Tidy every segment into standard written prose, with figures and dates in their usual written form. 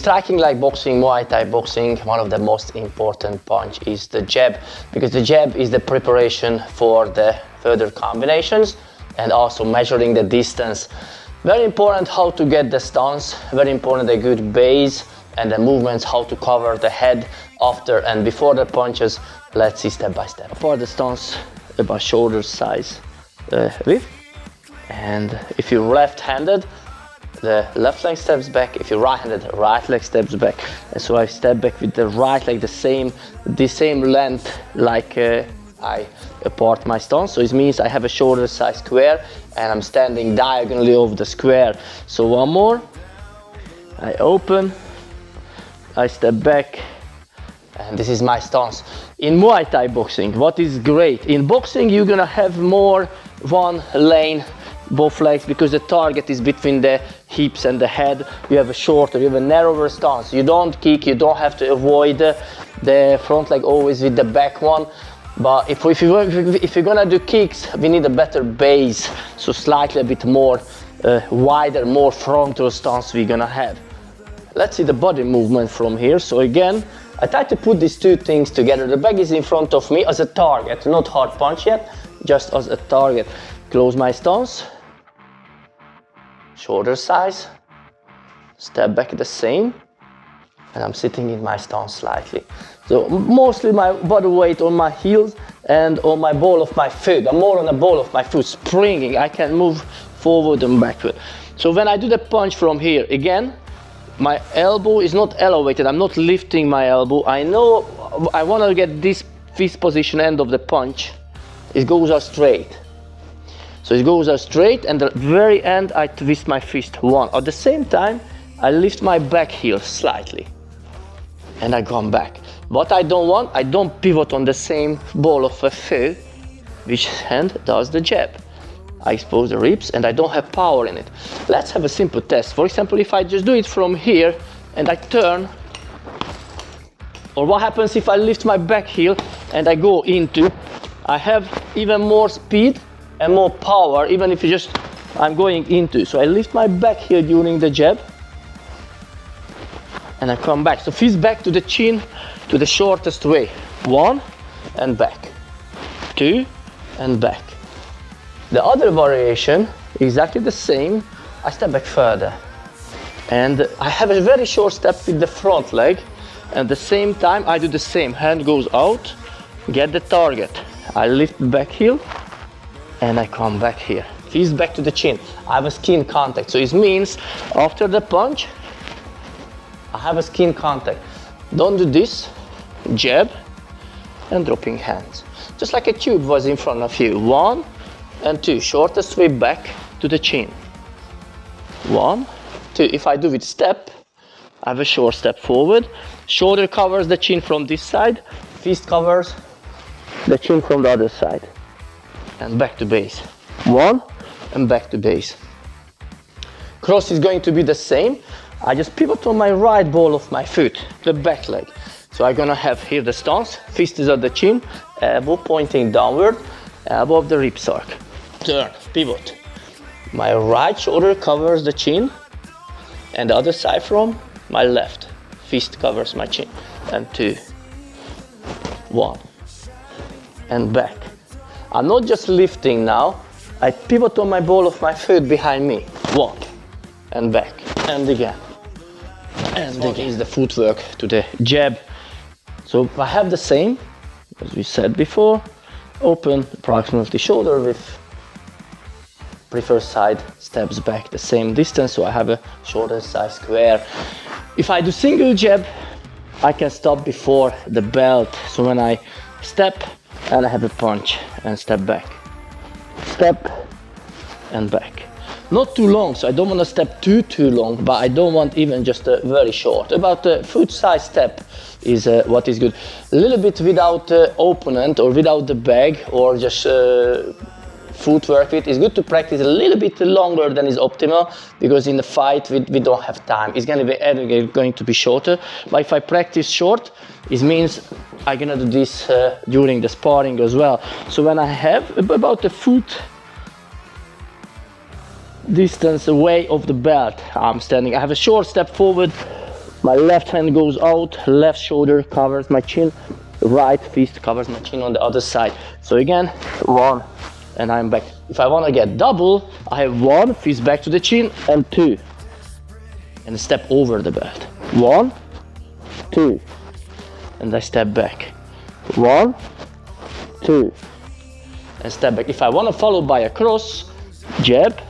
striking like boxing, Muay Thai boxing, one of the most important punch is the jab, because the jab is the preparation for the further combinations and also measuring the distance. Very important how to get the stance, very important a good base and the movements, how to cover the head after and before the punches. Let's see step by step. For the stance, about shoulder size width, and if you're left-handed, the left leg steps back. If you're right-handed, right leg steps back. And so I step back with the right leg the same length like I apart my stance. So it means I have a shoulder size square and I'm standing diagonally over the square. So one more, I open, I step back, and this is my stance. In Muay Thai boxing, what is great, in boxing you're gonna have more one lane, both legs, because the target is between the hips and the head. You have a shorter, you have a narrower stance. You don't kick, you don't have to avoid the front leg always with the back one. But if you're gonna do kicks, we need a better base, so slightly a bit more wider, more frontal stance we're gonna have. Let's see the body movement from here. So again, I try to put these two things together. The bag is in front of me as a target, not hard punch yet, just as a target. Close my stance, shoulder size, step back the same, and I'm sitting in my stance slightly. So mostly my body weight on my heels and on my ball of my foot. I'm more on the ball of my foot, springing. I can move forward and backward. So when I do the punch from here, again, my elbow is not elevated. I'm not lifting my elbow. I know I want to get this fist position end of the punch. It goes out straight. So it goes out straight, and at the very end I twist my fist one. At the same time, I lift my back heel slightly, and I come back. What I don't want, I don't pivot on the same ball of a foot, which hand does the jab. I expose the ribs and I don't have power in it. Let's have a simple test. For example, if I just do it from here and I turn, or what happens if I lift my back heel and I go into, I have even more speed and more power, even if I'm going into. So I lift my back heel during the jab and I come back. So fist back to the chin, to the shortest way. 1 and back, 2 and back. The other variation, exactly the same, I step back further. And I have a very short step with the front leg. And at the same time, I do the same. Hand goes out, get the target. I lift the back heel, and I come back here. Fist back to the chin. I have a skin contact. So it means after the punch, I have a skin contact. Don't do this, jab, and dropping hands. Just like a tube was in front of you. 1 and 2, shortest sweep back to the chin. 1, 2, if I do with step, I have a short step forward. Shoulder covers the chin from this side, fist covers the chin from the other side. And back to base. 1 and back to base. Cross is going to be the same. I just pivot on my right ball of my foot, the back leg. So I'm gonna have here the stance, fist is at the chin, elbow pointing downward, elbow of the ribs arc. Turn, pivot. My right shoulder covers the chin, and the other side from my left. Fist covers my chin. And 2, 1, and back. I'm not just lifting now, I pivot on my ball of my foot behind me. 1, and back, and again. And again is the footwork to the jab. So I have the same, as we said before, open approximately shoulder width. Preferred side steps back the same distance, so I have a shoulder size square. If I do single jab, I can stop before the belt. So when I step and I have a punch and step back. Step and back. Not too long, so I don't want to step too long, but I don't want even just a very short. About a foot size step is what is good. A little bit without opponent or without the bag or just footwork. It is good to practice a little bit longer than is optimal, because in the fight we don't have time. It's going to be shorter, but if I practice short, it means I'm going to do this during the sparring as well. So when I have about a foot distance away of the belt, I'm standing. I have a short step forward, My left hand goes out, left shoulder covers my chin, right fist covers my chin on the other side. So again, 1, and I'm back. If I want to get double, I have 1, fist back to the chin, and 2. And step over the belt. 1, 2, and I step back. 1, 2, and step back. If I want to follow by a cross, jab,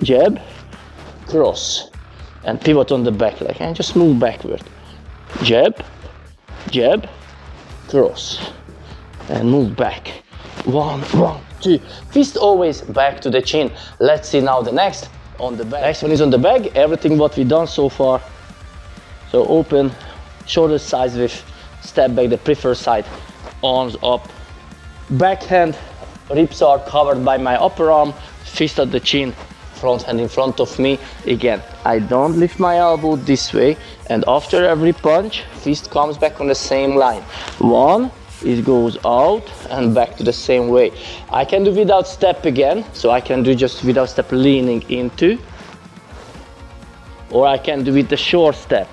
jab, cross, and pivot on the back leg, and just move backward. Jab, jab, cross, and move back. 1, 1, 2. Fist always back to the chin. Let's see now the next on the back. Next one is on the back. Everything what we've done so far. So open, shoulder size with step back, the preferred side, arms up. Backhand, ribs are covered by my upper arm, fist at the chin, front hand in front of me. Again, I don't lift my elbow this way, and after every punch, fist comes back on the same line. 1, it goes out and back to the same way. I can do without step again, so I can do just without step leaning into, or I can do with the short step.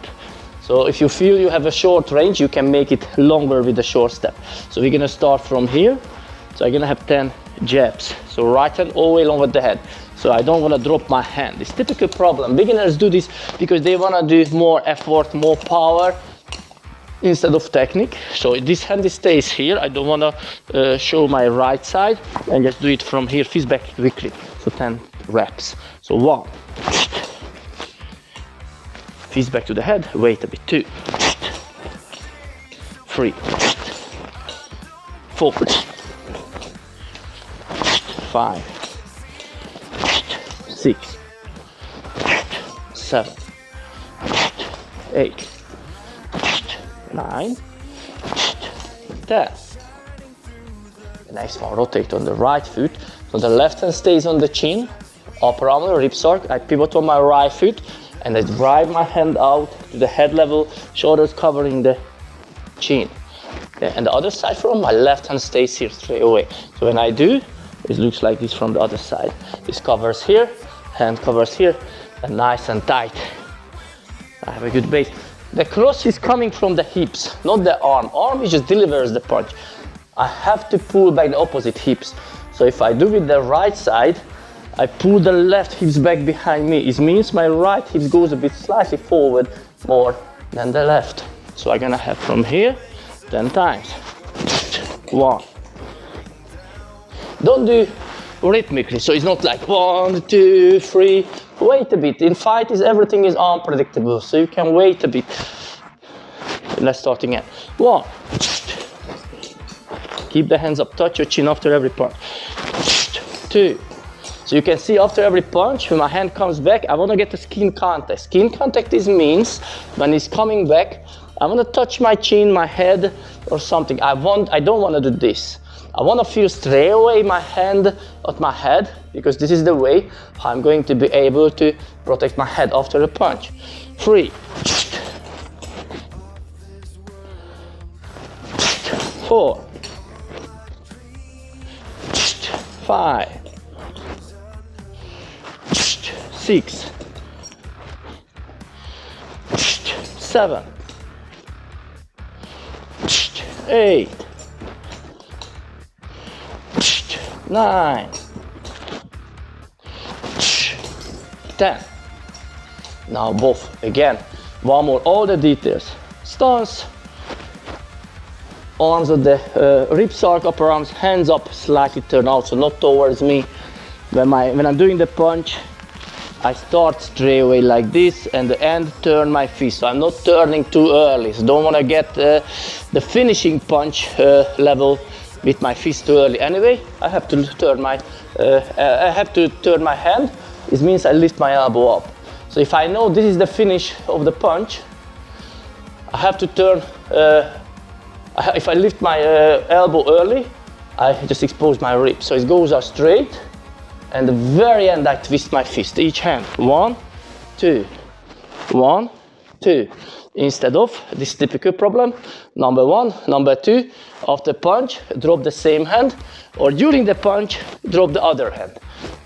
So if you feel you have a short range, you can make it longer with the short step. So we're gonna start from here. So I'm gonna have 10 jabs. So right hand all the way along with the head. So I don't wanna drop my hand. It's typical problem. Beginners do this because they wanna do more effort, more power instead of technique. So this hand stays here. I don't wanna show my right side, and just do it from here, fist back quickly. So 10 reps. So 1. Fist back to the head, wait a bit, 2, 3, 4, 5, 6, 7, 8, 9, 10. The next one, rotate on the right foot. So the left hand stays on the chin, upper arm, ribs arc. I pivot on my right foot, and I drive my hand out to the head level, shoulders covering the chin. Okay, and the other side from my left hand stays here straight away. So when I do, it looks like this from the other side. This covers here, hand covers here, and nice and tight. I have a good base. The cross is coming from the hips, not the arm. Arm just delivers the punch. I have to pull back the opposite hips. So if I do with the right side, I pull the left hips back behind me. It means my right hip goes a bit slightly forward more than the left. So I'm gonna have from here 10 times. 1. Don't do rhythmically, so it's not like 1, 2, 3. Wait a bit. In fight, everything is unpredictable, so you can wait a bit. Let's start again. 1. Keep the hands up, touch your chin after every punch. 2. So you can see after every punch, when my hand comes back, I want to get the skin contact. Skin contact means when it's coming back, I want to touch my chin, my head, or something. I don't want to do this. I want to feel straight away my hand at my head, because this is the way I'm going to be able to protect my head after the punch. 3. 4. 5. 6, 7, 8, 9, 10. Now both again. One more. All the details. Stance. Arms at the ribs arc, upper arms, hands up, slightly turn out, so not towards me. When I'm doing the punch, I start straight away like this, and the end turn my fist. So I'm not turning too early. So don't want to get the finishing punch level with my fist too early. Anyway, I have to turn my hand. It means I lift my elbow up. So if I know this is the finish of the punch, I have to turn. If I lift my elbow early, I just expose my ribs. So it goes out straight. And the very end, I twist my fist, each hand. 1, 2, 1, 2. Instead of this typical problem, number 1, number 2, after punch, drop the same hand, or during the punch, drop the other hand.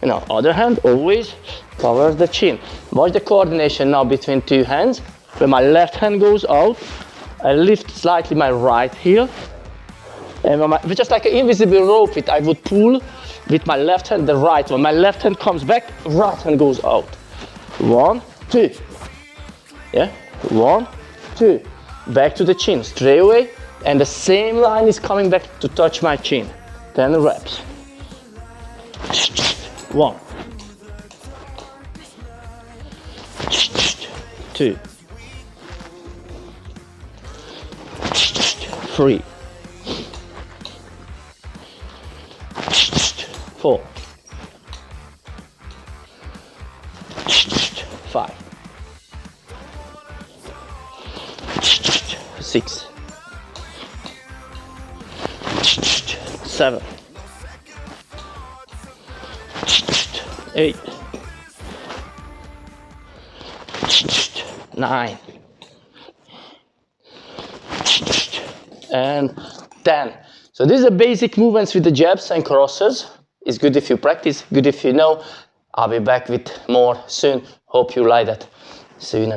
You know, other hand always covers the chin. Watch the coordination now between two hands. When my left hand goes out, I lift slightly my right heel. And just like an invisible rope, I would pull with my left hand the right one. My left hand comes back, right hand goes out. 1, 2. Yeah, 1, 2. Back to the chin, straight away. And the same line is coming back to touch my chin. 10 reps. 1, 2, 3, 4, 5, 6, 7, 8, 9, and 10. So these are basic movements with the jabs and crosses. It's good if you practice, good if you know. I'll be back with more soon. Hope you like that. See you next.